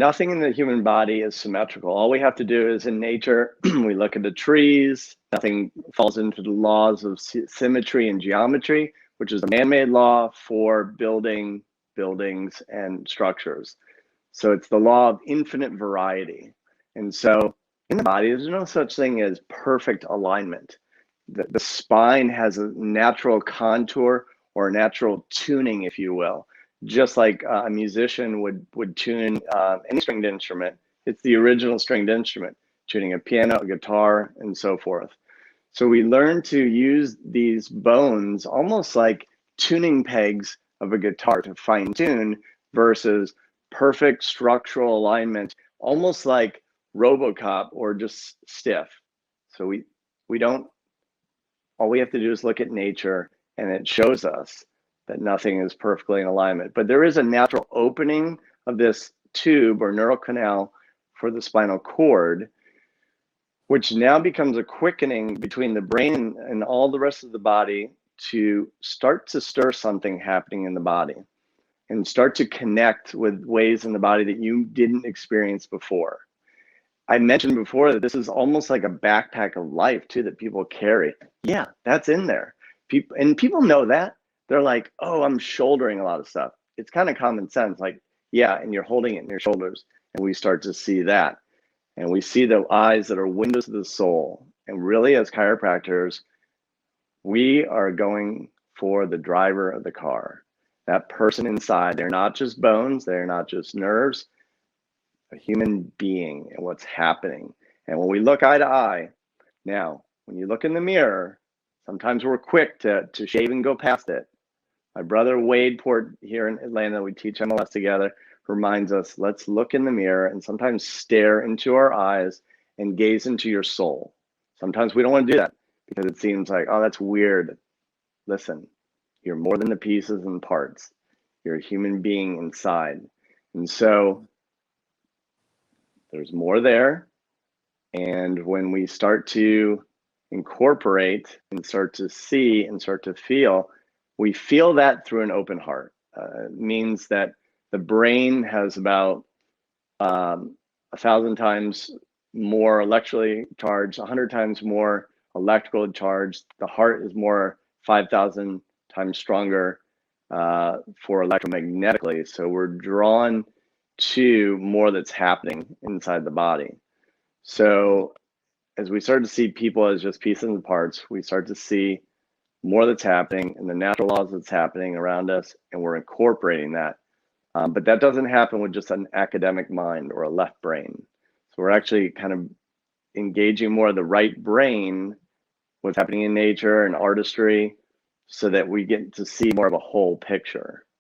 Nothing in the human body is symmetrical. All we have to do is in nature, we look at the trees, nothing falls into the laws of symmetry and geometry, which is a man-made law for building buildings and structures. So it's the law of infinite variety. And so in the body, there's no such thing as perfect alignment. The spine has a natural contour or a natural tuning, if you will. Just like a musician would tune any stringed instrument, it's the original stringed instrument, tuning a piano, a guitar, and so forth. So we learn to use these bones almost like tuning pegs of a guitar to fine tune versus perfect structural alignment, almost like RoboCop or just stiff. So we don't, all we have to do is look at nature and it shows us that nothing is perfectly in alignment. But there is a natural opening of this tube or neural canal for the spinal cord, which now becomes a quickening between the brain and all the rest of the body to start to stir something happening in the body and start to connect with ways in the body that you didn't experience before. I mentioned before that this is almost like a backpack of life too that people carry. Yeah, that's in there. People know that. They're like, oh, I'm shouldering a lot of stuff. It's kind of common sense. Like, yeah, and you're holding it in your shoulders. And we start to see that. And we see the eyes that are windows of the soul. And really, as chiropractors, we are going for the driver of the car, that person inside. They're not just bones, they're not just nerves, a human being and what's happening. And when we look eye to eye, now, when you look in the mirror, sometimes we're quick to shave and go past it. My brother Wade Port here in Atlanta, we teach MLS together, reminds us, let's look in the mirror and sometimes stare into our eyes and gaze into your soul. Sometimes we don't want to do that because it seems like, oh, that's weird. Listen, you're more than the pieces and parts. You're a human being inside. And so there's more there. And when we start to incorporate and start to see and start to feel, we feel that through an open heart. It means that the brain has about 1,000 times more electrically charged, 100 times more electrical charged. The heart is more 5,000 times stronger for electromagnetically. So we're drawn to more that's happening inside the body. So as we start to see people as just pieces and parts, we start to see more that's happening and the natural laws that's happening around us, and we're incorporating that. But that doesn't happen with just an academic mind or a left brain. So we're actually kind of engaging more of the right brain, what's happening in nature and artistry, so that we get to see more of a whole picture.